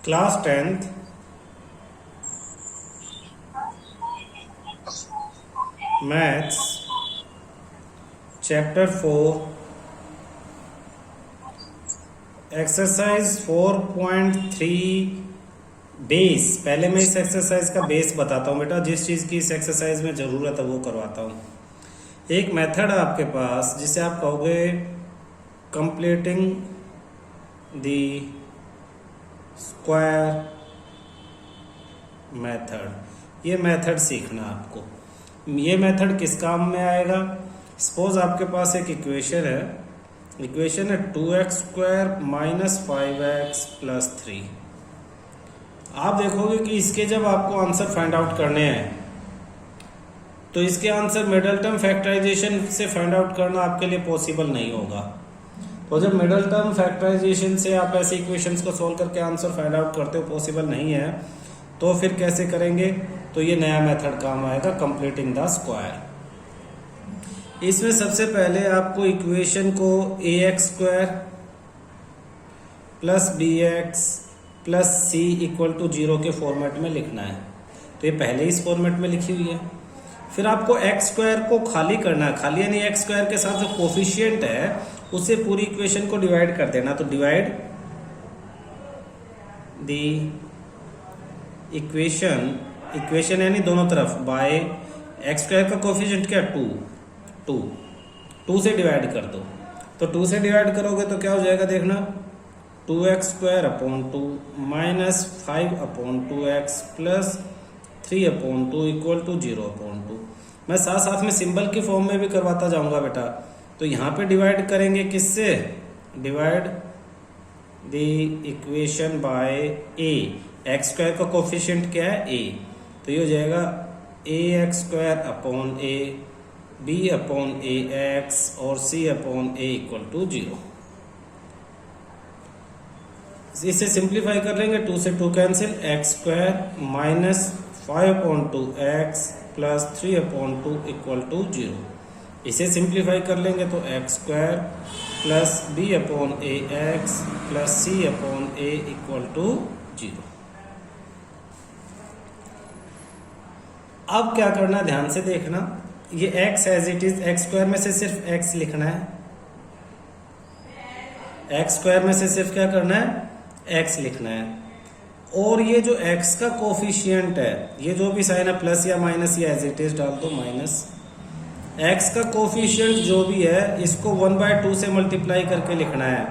Class 10th maths chapter 4 exercise 4.3 base. पहले मैं इस एक्सरसाइज का बेस बताता हूँ बेटा, जिस चीज़ की इस एक्सरसाइज में ज़रूरत है वो करवाता हूँ। एक मेथड है आपके पास जिसे आप कहोगे कंप्लीटिंग द स्क्वायर मेथड। ये मेथड सीखना आपको। ये मेथड किस काम में आएगा? सपोज आपके पास एक इक्वेशन है 2x² माइनस 5x प्लस 3। आप देखोगे कि इसके जब आपको आंसर फाइंड आउट करने हैं तो इसके आंसर मिडल टर्म फैक्टराइजेशन से फाइंड आउट करना आपके लिए पॉसिबल नहीं होगा। तो जब मिडल टर्म फैक्टराइजेशन से आप ऐसे इक्वेशंस को सॉल्व करके आंसर फाइंड आउट करते हो, पॉसिबल नहीं है, तो फिर कैसे करेंगे? तो ये नया मेथड काम आएगा, कंप्लीटिंग द स्क्वायर। इसमें सबसे पहले आपको इक्वेशन को ax² plus bx plus c equal to 0 के फॉर्मेट में लिखना है। तो ये पहले इस फॉर्मेट में लिखी हुई है। फिर आपको x² को खाली करना है। खाली यानी x² के साथ जो कोफिशिएंट है उससे पूरी इक्वेशन को डिवाइड कर देना। तो डिवाइड दी इक्वेशन यानी दोनों तरफ बाय x² का कोफिशिएंट क्या? 2 से डिवाइड कर दो। तो 2 से डिवाइड करोगे तो क्या हो जाएगा देखना, 2x² 2 minus 5/2x plus 3/2 equal to 0/2। मैं साथ साथ में सिंबल की फॉर्म में भी करवाता जाऊंगा बेटा। तो यहाँ पे डिवाइड करेंगे किससे? Divide the equation by a। x² का कोफिशिएंट क्या है? a। तो ये हो जाएगा ax² a b/ax और c/a इक्वल टू 0। इसे सिंप्लीफाई कर लेंगे, 2 से 2 cancel, x² minus 5/2x plus 3/2 equal to 0। इसे सिंप्लीफाई कर लेंगे तो x² plus b/ax plus c/a equal to 0। अब क्या करना है ध्यान से देखना, ये x as it is, x² में से सिर्फ x लिखना है। x² में से सिर्फ क्या करना है? x लिखना है। और ये जो x का कोफिशिएंट है, ये जो भी साइन है प्लस या माइनस या एज इट इज डाल दो माइनस। x का कोफिशिएंट जो भी है इसको 1/2 से मल्टीप्लाई करके लिखना है।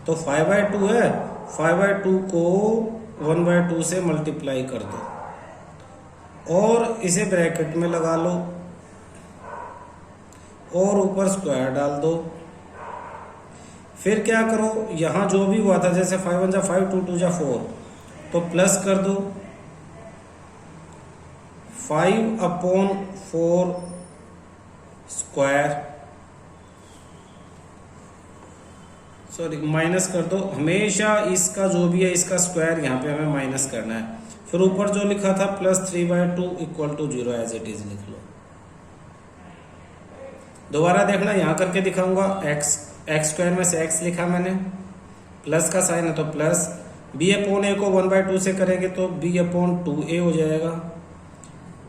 तो 5/2 है, 5/2 को 1/2 से मल्टीप्लाई कर दो और इसे ब्रैकेट में लगा लो और ऊपर स्क्वायर डाल दो। फिर क्या करो, यहां जो भी हुआ था जैसे 5 1 जा 5 2 2 जा 4, तो प्लस कर दो 5/4 स्क्वायर, सॉरी माइनस कर दो। हमेशा इसका जो भी है इसका स्क्वायर यहाँ पे हमें माइनस करना है। फिर ऊपर जो लिखा था plus 3/2 equal to 0 as it is लिख लो। दोबारा देखना, यहाँ करके दिखाऊंगा। x² में से x लिखा मैंने, प्लस का साइन है तो प्लस, b/a को 1/2 से करेंगे तो b/2a हो जाएगा।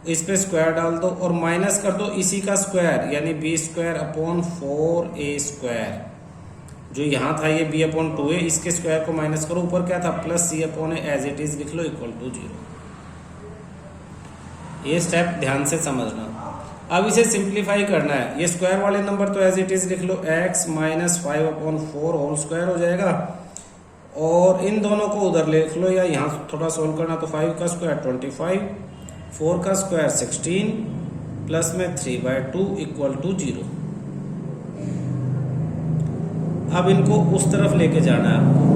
इस पे स्क्वायर डाल दो और माइनस कर दो इसी का स्क्वायर यानी b²/4a²। जो यहाँ था ये b/2a, इसके स्क्वायर को माइनस करो, ऊपर क्या था plus c/a as it is लिख लो इक्वल टू 0। ये स्टेप ध्यान से समझना। अब इसे सिंप्लीफाई करना है। ये स्क्वायर वाले नंबर तो एज इट इज लिख लो, x माइनस 5/4 होल स्क्वायर हो जाएगा और इन दोनों को उधर लिख लो या यहाँ थोड़ा सोल्व करना। तो 5 का स्क्वायर 25, 4 का स्क्वायर 16 प्लस में 3/2 इक्वल टू 0। अब इनको उस तरफ लेके जाना है आपको।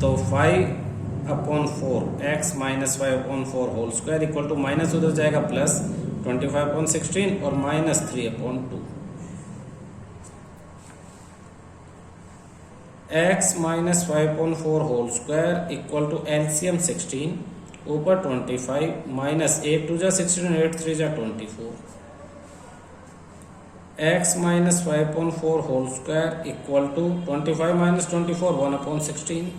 तो 5/4 x minus 5/4 whole square equal to minus उधर जाएगा प्लस 25/16 और minus 3/2। x minus 5/4 whole square equal to LCM 16, ऊपर 25 माइनस 8 2 जा 16 8 3 जा 24। x minus 5/4 whole square equal to 25 minus 24 1/16।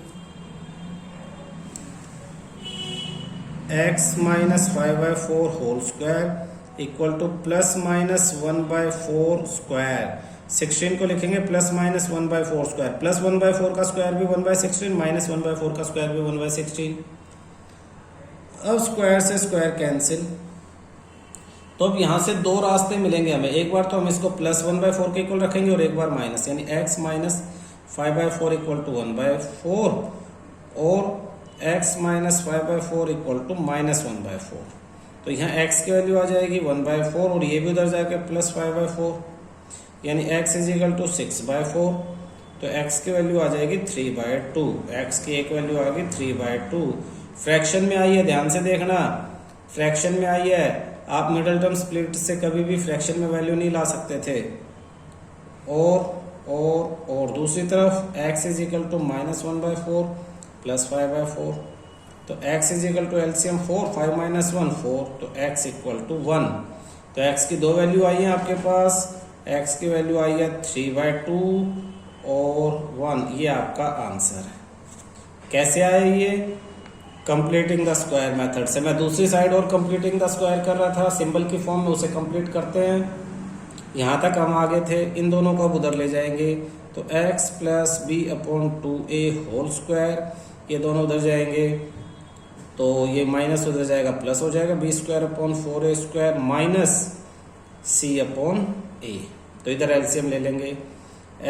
x minus 5/4 whole square equal to plus minus 1/4 square. 16 को लिखेंगे plus minus 1/4 square, plus 1/4 का square भी 1/16, minus 1/4 का square भी 1/16। अब स्क्वायर से स्क्वायर कैंसिल, तो अब यहाँ से दो रास्ते मिलेंगे हमें। एक बार तो हम इसको प्लस 1/4 के इक्वल रखेंगे और एक बार माइनस, यानी x माइनस 5/4 इक्वल टू 1/4 और x minus 5/4 equal to minus 1/4। तो यहाँ x की वैल्यू आ जाएगी 1/4 और ये भी उधर जाएगा प्लस 5/4, यानी x इज इक्वल टू 6/4। तो x की वैल्यू आ जाएगी 3/2। x की एक वैल्यू आ गई 3/2। फ्रैक्शन में आई है, ध्यान से देखना, फ्रैक्शन में आई है। आप मिडल टर्म स्प्लिट से कभी भी फ्रैक्शन में वैल्यू नहीं ला सकते थे। और दूसरी तरफ x is equal to minus 1/4 plus 5/4। तो x is equal to LCM 4, 5 minus 1 4, तो x इक्वल टू 1। तो x की दो वैल्यू आई है आपके पास, x की वैल्यू आई है 3/2 और 1। ये आपका आंसर है। कैसे आया ये? कंप्लीटिंग द स्क्वायर मेथड से। मैं दूसरी साइड और कंप्लीटिंग द स्क्वायर कर रहा था सिंबल की फॉर्म में, उसे कंप्लीट करते हैं। यहाँ तक हम आगे थे, इन दोनों को अब उधर ले जाएंगे। तो x plus b upon 2a whole square, ये दोनों उधर जाएंगे तो ये माइनस उधर जाएगा प्लस हो जाएगा, b square upon 4a square minus c upon a। तो इधर एलसीएम ले लेंगे,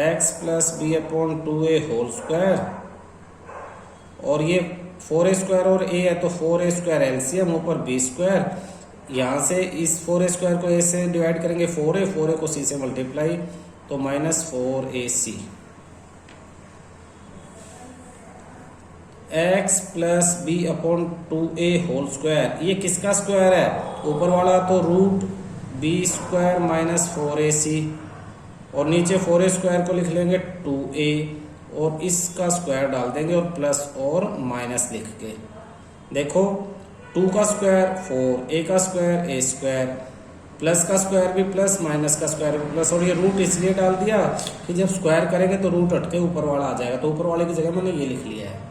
x plus b upon 2a whole square, और ये 4a स्क्वायर और a है तो 4a स्क्वायर एलसीएम ऊपर b स्क्वायर। यहाँ से इस 4a स्क्वायर को a से डिवाइड करेंगे 4a को c से मल्टीप्लाई, तो minus 4ac। x plus b upon 2a whole square, ये किसका स्क्वायर है? ऊपर वाला तो root b square minus 4ac, और नीचे 4a स्क्वायर को लिख लेंगे 2a और इसका स्क्वायर डाल देंगे और प्लस और माइनस लिख के। देखो 2 का स्क्वायर 4, a का स्क्वायर a स्क्वायर, प्लस का स्क्वायर भी प्लस, माइनस का स्क्वायर भी प्लस, और ये रूट इसलिए डाल दिया कि जब स्क्वायर करेंगे तो रूट हटके ऊपर वाला आ जाएगा, तो ऊपर वाले की जगह मैंने ये लिख लिया है।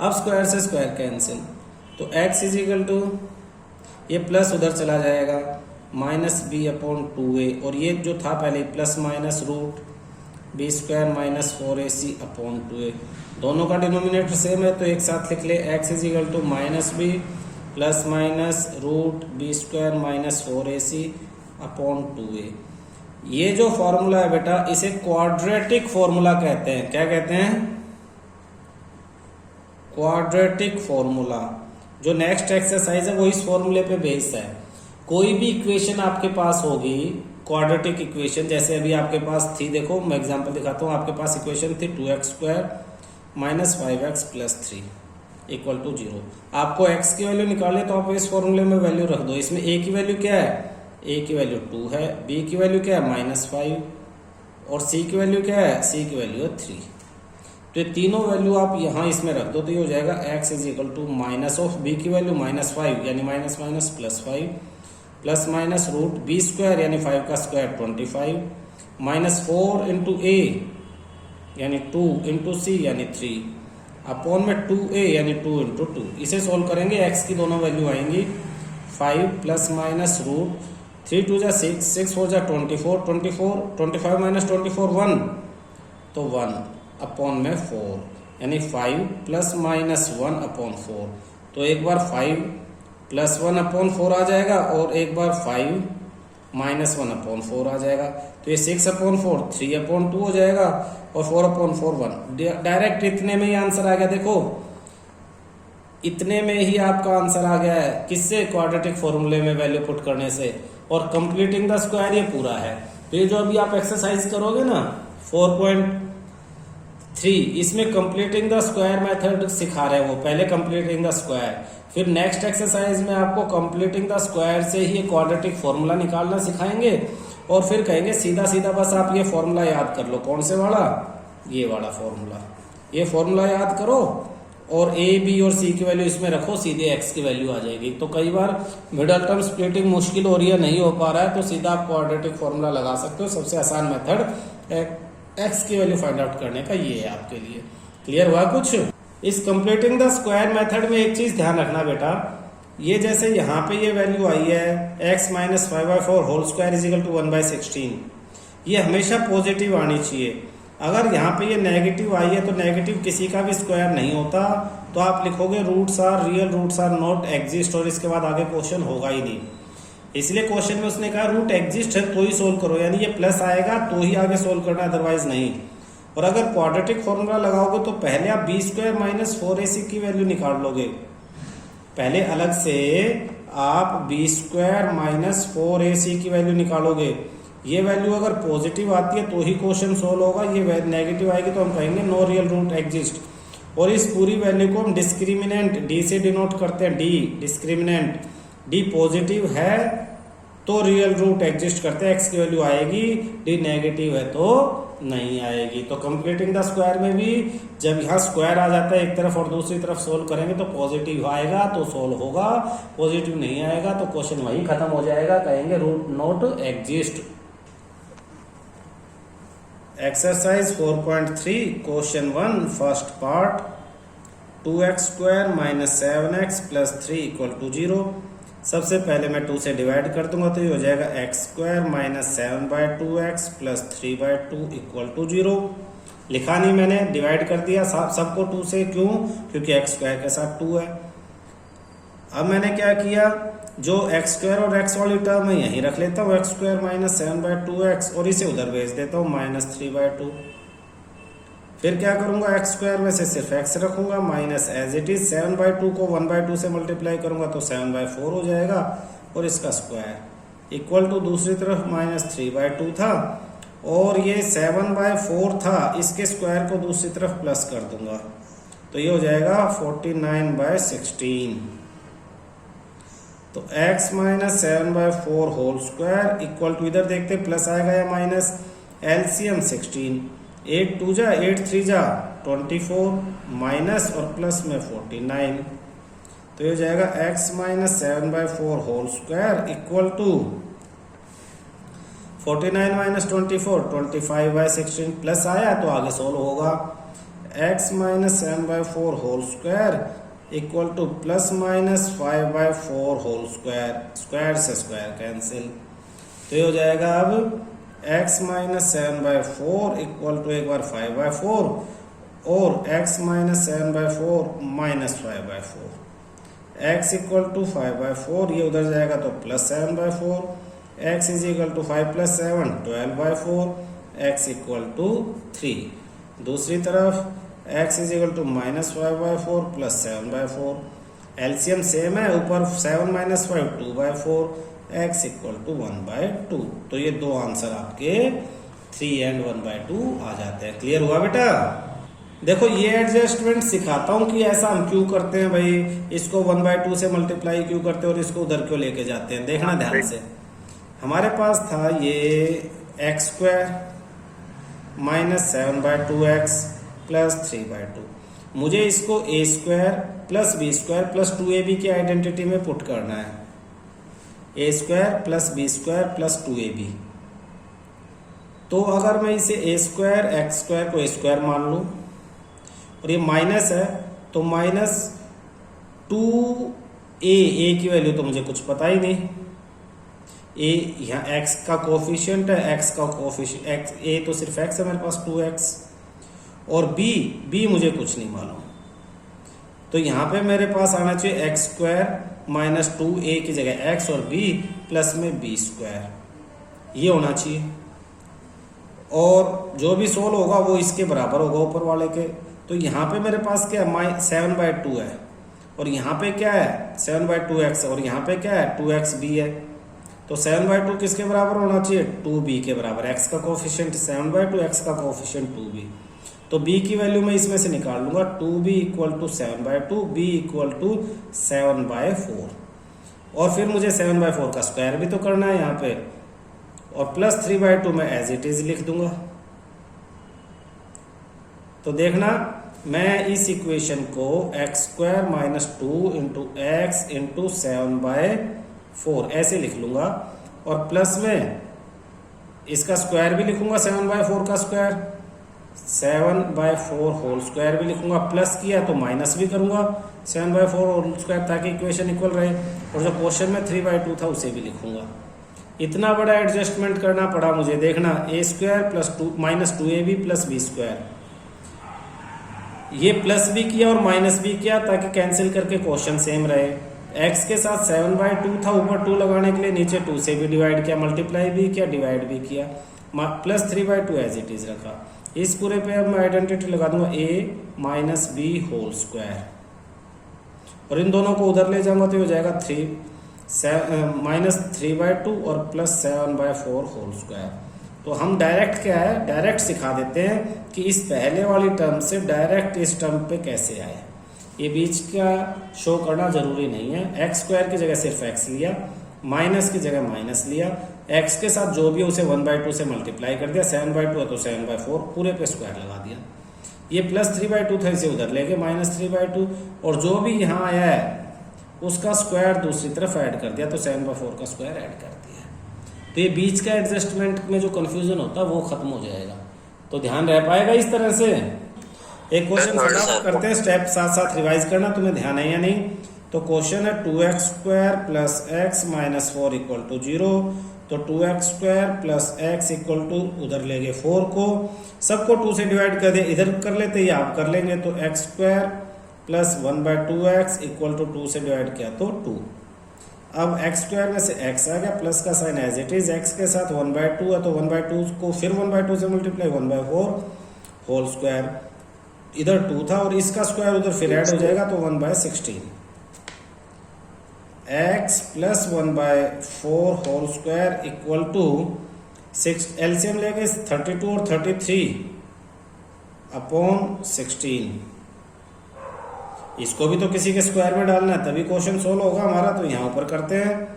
अब स्क्वायर से स्क्वायर कैंसिल, तो x इज इक्वल टू, ये प्लस उधर चला जाएगा माइनस बी अपॉन 2a, और ये जो था पहले plus minus root B square minus 4ac upon 2a। दोनों का डिनोमिनेटर सेम है तो एक साथ लिख ले, x is equal to minus b plus minus root B square minus 4ac upon 2a। ये जो फॉर्मूला है बेटा, इसे क्वाड्रेटिक फॉर्मूला कहते हैं। क्या कहते हैं? Quadratic formula. जो नेक्स्ट एक्सरसाइज है वो इस फॉर्मूले पे बेस्ड है। कोई भी इक्वेशन आपके पास होगी क्वाड्रेटिक इक्वेशन, जैसे अभी आपके पास थी, देखो मैं एग्जांपल दिखाता हूँ। आपके पास इक्वेशन थी 2x square minus 5x plus 3 equal to 0। आपको x की वैल्यू निकाले तो आप इस फॉर्मूले में वैल्यू रख दो। इसमें a की वैल्यू क्या है? a की वैल्यू 2 है, b की वैल्यू क्या है? -5, और c की वैल्यू क्या है? c की वैल्यू है 3। तो ये तीनों वैल्यू आप यहाँ इसमें रख दो तो ये हो जाएगा x is equal to minus of b की वैल्यू -5 यानी minus minus plus 5 plus minus root B square यानी 5 का स्क्वायर 25 माइनस 4 इंटू ए यानी 2 इंटू सी यानी 3 अपॉन में 2a यानी 2 इंटू 2। इसे सोल्व करेंगे, x की दोनों वैल्यू आएंगी 5 प्लस माइनस रूट 3 2 जा 6 6 4 जा 24 24 25 माइनस 24 1 तो 1 अपॉन में 4 यानी 5 प्लस माइनस 1 अपॉन 4। तो एक बार 5 प्लस 1 अपॉन 4 आ जाएगा और एक बार 5 माइनस 1 अपॉन 4 आ जाएगा। तो ये 6 अपॉन 4 3 अपॉन 2 हो जाएगा और 4 अपॉन 4 1। डायरेक्ट इतने में ही आंसर आ गया। देखो इतने में ही आपका आंसर आ गया है। किससे? क्वाड्रेटिक फॉर्मूले में वैल्यू पुट करने से। और कंप्लीटिंग द स्क्वायर ये पूरा है। तो ये जो अभी आप एक्सरसाइज करोगे ना 4.3, इसमें कंप्लीटिंग द स्क्वायर मेथड सिखा रहे हैं वो। पहले कंप्लीटिंग द स्क्वायर, फिर नेक्स्ट एक्सरसाइज में आपको कंप्लीटिंग द स्क्वायर से ही क्वाड्रेटिक फॉर्मूला निकालना सिखाएंगे और फिर कहेंगे सीधा सीधा बस आप ये फॉर्मूला याद कर लो। कौन से वाला? ये वाला फॉर्मूला। ये फॉर्मूला याद करो और ए बी और सी की वैल्यू इसमें रखो, सीधे एक्स की वैल्यू आ जाएगी। तो कई बार मिडल टर्म स्प्लिटिंग मुश्किल हो रही है, नहीं हो पा रहा है, तो सीधा आप क्वाड्रेटिक फॉर्मूला लगा सकते हो। सबसे आसान मेथड एक्स की वैल्यू फाइंड आउट करने का ये है आपके लिए। क्लियर हुआ कुछ? इस कंप्लीटिंग द स्क्वायर मेथड में एक चीज ध्यान रखना बेटा, ये जैसे यहाँ पे ये वैल्यू आई है x minus 5/4 whole square is equal to 1/16, ये हमेशा पॉजिटिव आनी चाहिए। अगर यहाँ पे ये नेगेटिव आई है तो नेगेटिव किसी का भी स्क्वायर नहीं होता, तो आप लिखोगे roots are real roots are not exist, और इसके बाद आगे क्वेश्चन होगा ही नहीं। इसलिए क्वेश्चन में उसने कहा रूट एग्जिस्ट है तो ही सोल्व करो, यानी ये प्लस आएगा तो ही आगे सोल्व करना, अदरवाइज नहीं। और अगर क्वाड्रेटिक फॉर्मूला लगाओगे तो पहले आप बी स्क्वायर माइनस 4ac की वैल्यू निकाल लोगे। पहले अलग से आप बी स्क्वायर माइनस 4ac की वैल्यू निकालोगे। ये वैल्यू अगर पॉजिटिव आती है तो ही क्वेश्चन सोल्व होगा, ये नेगेटिव आएगी तो हम कहेंगे नो रियल रूट एग्जिस्ट। और इस पूरी वैल्यू को हम डिस्क्रिमिनेंट डी से डिनोट करते हैं, डी डिस्क्रिमिनेंट, डी पॉजिटिव है तो रियल रूट एग्जिस्ट करते हैं, एक्स की वैल्यू आएगी, डी नेगेटिव है तो नहीं आएगी। तो कंप्लीटिंग द स्क्वायर में भी जब यहाँ स्क्वायर आ जाता है एक तरफ और दूसरी तरफ सोल्व करेंगे तो पॉजिटिव आएगा तो सोल्व होगा, पॉजिटिव नहीं आएगा तो क्वेश्चन वही खत्म हो जाएगा, कहेंगे root not exist. Exercise 4.3 question 1 first part, 2x square minus 7x plus 3 equal to 0। सबसे पहले मैं 2 से डिवाइड कर दूंगा तो ये हो जाएगा x square minus 7/2x plus 3/2 equal to 0। लिखा नहीं मैंने, डिवाइड कर दिया सबको 2 से, क्यों? क्योंकि x स्क्वायर के साथ 2 है। अब मैंने क्या किया, जो x स्क्वायर और x वाली टर्म है यहीं रख लेता हूँ, x स्क्वायर माइनस 7/2x, और इसे उधर भेज देता हूँ माइनस 3/2। फिर क्या करूंगा, x स्क्वायर में से सिर्फ x रखूंगा, माइनस एज इट इज 7/2 को 1/2 से मल्टीप्लाई करूंगा तो 7/4 हो जाएगा, और इसका स्क्वायर इक्वल टू दूसरी तरफ माइनस 3/2 था, और ये 7/4 था, इसके स्क्वायर को दूसरी तरफ प्लस कर दूंगा तो ये हो जाएगा 49/16। तो x minus 7/4 whole square equal to, इधर देखते प्लस आएगा या माइनस, एलसीएम 16, 8 2 जा 8 3 जा 24, माइनस और प्लस में 49, तो ये हो जाएगा x minus 7/4 whole square equal to 49 minus 24 25/16, plus आया तो आगे सोल्व होगा। x minus 7/4 whole square equal to plus minus 5/4 whole square, square से स्क्वायर कैंसिल, तो ये हो जाएगा अब x माइनस 7/4 इक्वल टू एक बार 5/4 और x minus 7/4 minus 5/4, x equal to 5/4, ये उधर जाएगा तो plus 7/4, x is equal to 5 plus 7 12/4, x equal to 3। दूसरी तरफ x is equal to minus 5/4 plus 7/4, LCM same है, ऊपर 7 माइनस 5 2/4, x इक्वल टू 1/2। तो ये दो आंसर आपके 3 एंड 1/2 आ जाते हैं। क्लियर हुआ बेटा? देखो ये एडजस्टमेंट सिखाता हूं कि ऐसा हम क्यों करते हैं भाई, इसको 1/2 से मल्टीप्लाई क्यों करते हैं और इसको उधर क्यों लेके जाते हैं, देखना ध्यान से। हमारे पास था ये x square minus 7/2x plus 3/2, मुझे इसको a square plus b square plus 2ab की आइडेंटिटी में पुट करना है, a square plus b square plus 2ab। तो अगर मैं इसे a स्क्वायर x स्क्वायर को a स्क्वायर मान लूं और ये माइनस है तो माइनस 2a की वैल्यू तो मुझे कुछ पता ही नहीं, a यहाँ x का कोफिशिएंट है, x का कोफिशिएंट x, a तो सिर्फ x है मेरे पास 2x, और b मुझे कुछ नहीं मालूम, तो यहाँ पे मेरे पास आना चाहिए x स्क्वायर माइनस 2a की जगह x और b प्लस में b स्क्वायर, ये होना चाहिए। और जो भी सोल्व होगा वो इसके बराबर होगा ऊपर वाले के। तो यहाँ पे मेरे पास क्या है 7/2 है, और यहाँ पे क्या है 7/2x, और यहाँ पे क्या है 2xb है। तो 7/2 किसके बराबर होना चाहिए 2b के बराबर, x का कोफिशिएंट 7/2, x का कोफिशिएंट 2b। तो b की वैल्यू मैं इसमें से निकाल लूंगा, 2b equal to 7/2, b equal to 7/4, और फिर मुझे 7/4 का स्क्वायर भी तो करना है यहाँ पे, और प्लस 3/2 मैं एज इट इज लिख दूंगा। तो देखना मैं इस इक्वेशन को x square minus 2 into x into 7/4 ऐसे लिख लूंगा, और प्लस में इसका स्क्वायर भी लिखूंगा 7/4 का स्क्वायर, 7/4 होल स्क्वायर भी लिखूंगा, प्लस किया तो माइनस भी करूंगा 7/4 होल स्क्वायर, ताकि इक्वेशन इक्वल रहे। और जो क्वेश्चन में 3/2 था उसे भी लिखूंगा। इतना बड़ा एडजस्टमेंट करना पड़ा मुझे, देखना a² plus 2 minus 2ab plus b², ये प्लस भी किया और माइनस भी किया ताकि कैंसिल करके क्वेश्चन सेम रहे। x के साथ 7/2 था, ऊपर 2 लगाने के लिए नीचे 2 से भी डिवाइड किया, मल्टीप्लाई भी किया, डिवाइड भी किया, प्लस 3/2 एज इट इज रखा। इस पूरे पे अब मैं आइडेंटिटी लगा दूंगा a minus b whole square, और इन दोनों को उधर ले जाऊंगा तो हो जाएगा माइनस 3/2 और प्लस 7/4 होल स्क्वायर। तो हम डायरेक्ट क्या है, डायरेक्ट सिखा देते हैं कि इस पहले वाली टर्म से डायरेक्ट इस टर्म पे कैसे आए। ये बीच का शो करना जरूरी नहीं है। x² की जगह सिर्फ x लिया, माइनस की जगह माइनस लिया, x के साथ जो भी उसे 1/2 से मल्टीप्लाई कर दिया, 7/2 है तो 7/4 पूरे पे स्क्वायर लगा दिया। ये प्लस 3/2 था, इसे उधर लेके माइनस 3/2, और जो भी यहाँ आया है उसका स्क्वायर दूसरी तरफ ऐड कर दिया, तो 7/4 का स्क्वायर ऐड कर दिया। तो ये बीच का एडजस्टमेंट में जो कंफ्यूजन होता है वो खत्म हो जाएगा। तो ध्यान रह पाएगा इस तरह से। एक क्वेश्चन फटाफट करते हैं, स्टेप साथ साथ रिवाइज करना, तुम्हें ध्यान है या नहीं। तो क्वेश्चन है 2x² plus x minus 4 equal to 0। तो 2x² plus x equal to, उधर ले गए 4 को, सबको 2 से डिवाइड कर दे, इधर कर लेते या आप कर लेंगे। तो x² plus 1/2x equal to 2 से डिवाइड किया तो 2। अब x² में से x आ गया, प्लस का sign as it is, x के साथ 1/2 है तो 1/2 को फिर 1/2 से मल्टीप्लाई 1/4 होल स्क्वायर, इधर 2 था और इसका स्क्वायर उधर फिर ऐड हो जाएगा तो 1/16। x plus 1/4 whole square equal to 6, LCM लेके 32 और 33 अपॉन 16। इसको भी तो किसी के स्क्वायर में डालना है तभी क्वेश्चन सोल्व होगा हमारा। तो यहाँ ऊपर करते हैं,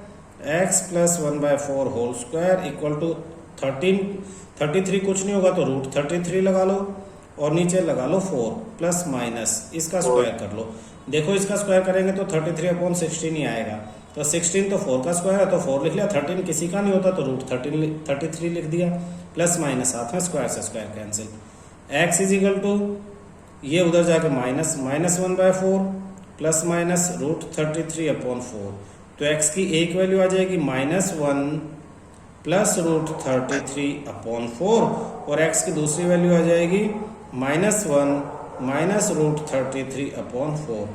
x plus 1/4 whole square equal to 33 कुछ नहीं होगा तो √33 लगा लो, और नीचे लगा लो 4 प्लस माइनस इसका स्क्वायर कर लो। देखो इसका स्क्वायर करेंगे तो 33/16 ही आएगा। तो 16 तो 4 का स्क्वायर है तो 4 लिख लिया, 13 किसी का नहीं होता तो √33 लिख दिया, प्लस माइनस साथ में स्क्वायर से square cancel. x is equal to, ये उधर जाके माइनस 1/4 प्लस माइनस √33/4। तो x की एक वैल्यू आ जाएगी -1 प्लस √33/4, और x की दूसरी वैल्यू आ जाएगी -1 माइनस √33/4।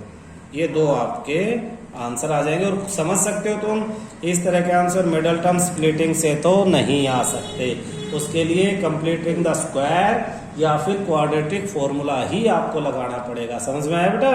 ये दो आपके आंसर आ जाएंगे। और समझ सकते हो तुम, इस तरह के आंसर मिडल टर्म स्प्लिटिंग से तो नहीं आ सकते, उसके लिए कंप्लीटिंग द स्क्वायर या फिर क्वाड्रेटिक फॉर्मूला ही आपको लगाना पड़ेगा। समझ में आया बेटा?